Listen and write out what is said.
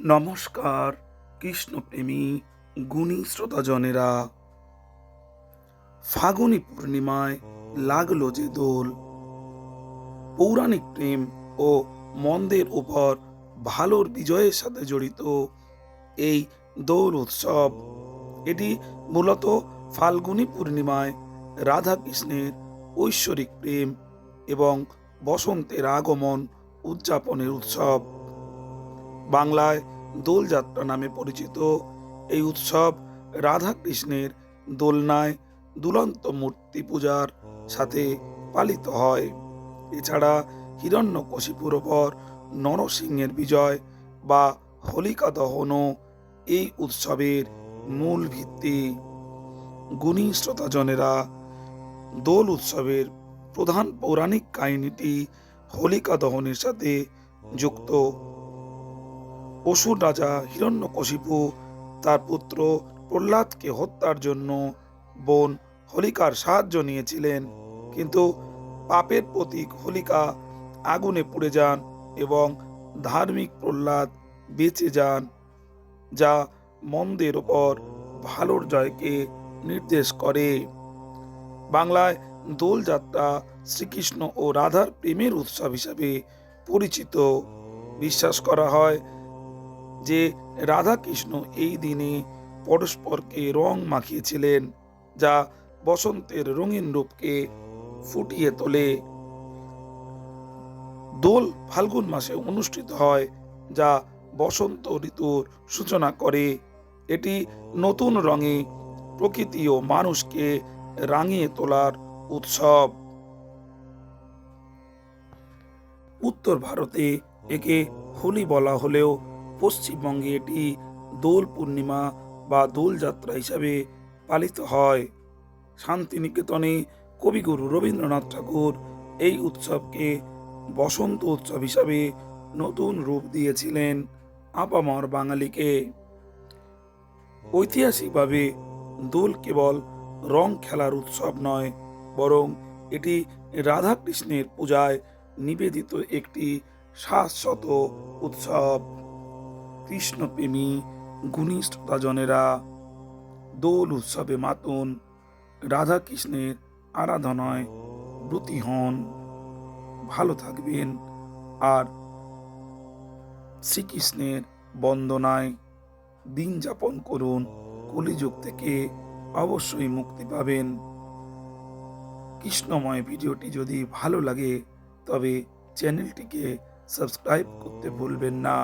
নমস্কার কৃষ্ণপ্রেমী গুণী শ্রোতাজনেরা। ফাগুনি পূর্ণিমায় লাগলো যে দোল, পৌরাণিক প্রেম ও মন্দের উপর ভালোর বিজয়ের সাথে জড়িত এই দোল উৎসব। এটি মূলত ফাল্গুনী পূর্ণিমায় রাধা কৃষ্ণের ঐশ্বরিক প্রেম এবং বসন্তের আগমন উদযাপনের উৎসব। বাংলায় দোলযাত্রা নামে পরিচিত এই উৎসব রাধা কৃষ্ণের দোলনায় দুলন্ত মূর্তি পূজার সাথে পালিত হয়। এছাড়া হিরণ্যকশিপুর ওপর নরসিংহের বিজয় বা হোলিকা দহনও এই উৎসবের মূল ভিত্তি। গুণী শ্রোতাজনেরা, দোল উৎসবের প্রধান পৌরাণিক কাহিনীটি হোলিকা দহনের সাথে যুক্ত। অসুর রাজা হিরণ্যকশিপু তার পুত্র প্রহ্লাদকে হত্যার জন্য বোন হোলিকার সাহায্য নিয়েছিলেন, কিন্তু পাপের প্রতীক হোলিকা আগুনে পুড়ে যান এবং ধার্মিক প্রহ্লাদ বেঁচে যান, যা মন্দের ওপর ভালোর জয়কে নির্দেশ করে। বাংলায় দোলযাত্রা শ্রীকৃষ্ণ ও রাধার প্রেমের উৎসব হিসাবে পরিচিত। বিশ্বাস করা হয় যে রাধা কৃষ্ণ এই দিনে পরস্পরকে রং মাখিয়েছিলেন, যা বসন্তের রঙিন রূপকে ফুটিয়ে তোলে। দোল ফাল্গুন মাসে অনুষ্ঠিত হয়, যা বসন্ত ঋতুর সূচনা করে। এটি নতুন রঙে প্রকৃতি ও মানুষকে রাঙিয়ে তোলার উৎসব। উত্তর ভারতে একে হোলি বলা হলেও পশ্চিমবঙ্গে এটি দোল পূর্ণিমা বা দোলযাত্রা হিসাবে পালিত হয়। শান্তিনিকেতনে কবিগুরু রবীন্দ্রনাথ ঠাকুর এই উৎসবকে বসন্ত উৎসব হিসাবে নতুন রূপ দিয়েছিলেন আপামর বাঙালিকে। ঐতিহাসিকভাবে দোল কেবল রং খেলার উৎসব নয়, বরং এটি রাধা কৃষ্ণের পূজায় নিবেদিত একটি শাশ্বত উৎসব। কৃষ্ণপ্রেমী গুণী শ্রোতাজনেরা, দোল উৎসবে মাতুন, রাধা কৃষ্ণের আরাধনায় ব্রতী হন। ভালো থাকবেন আর শ্রীকৃষ্ণের বন্দনায় দিন যাপন করুন। কলিযুগ থেকে অবশ্যই মুক্তি পাবেন। কৃষ্ণময় ভিডিওটি যদি ভালো লাগে তবে চ্যানেলটিকে সাবস্ক্রাইব করতে ভুলবেন না।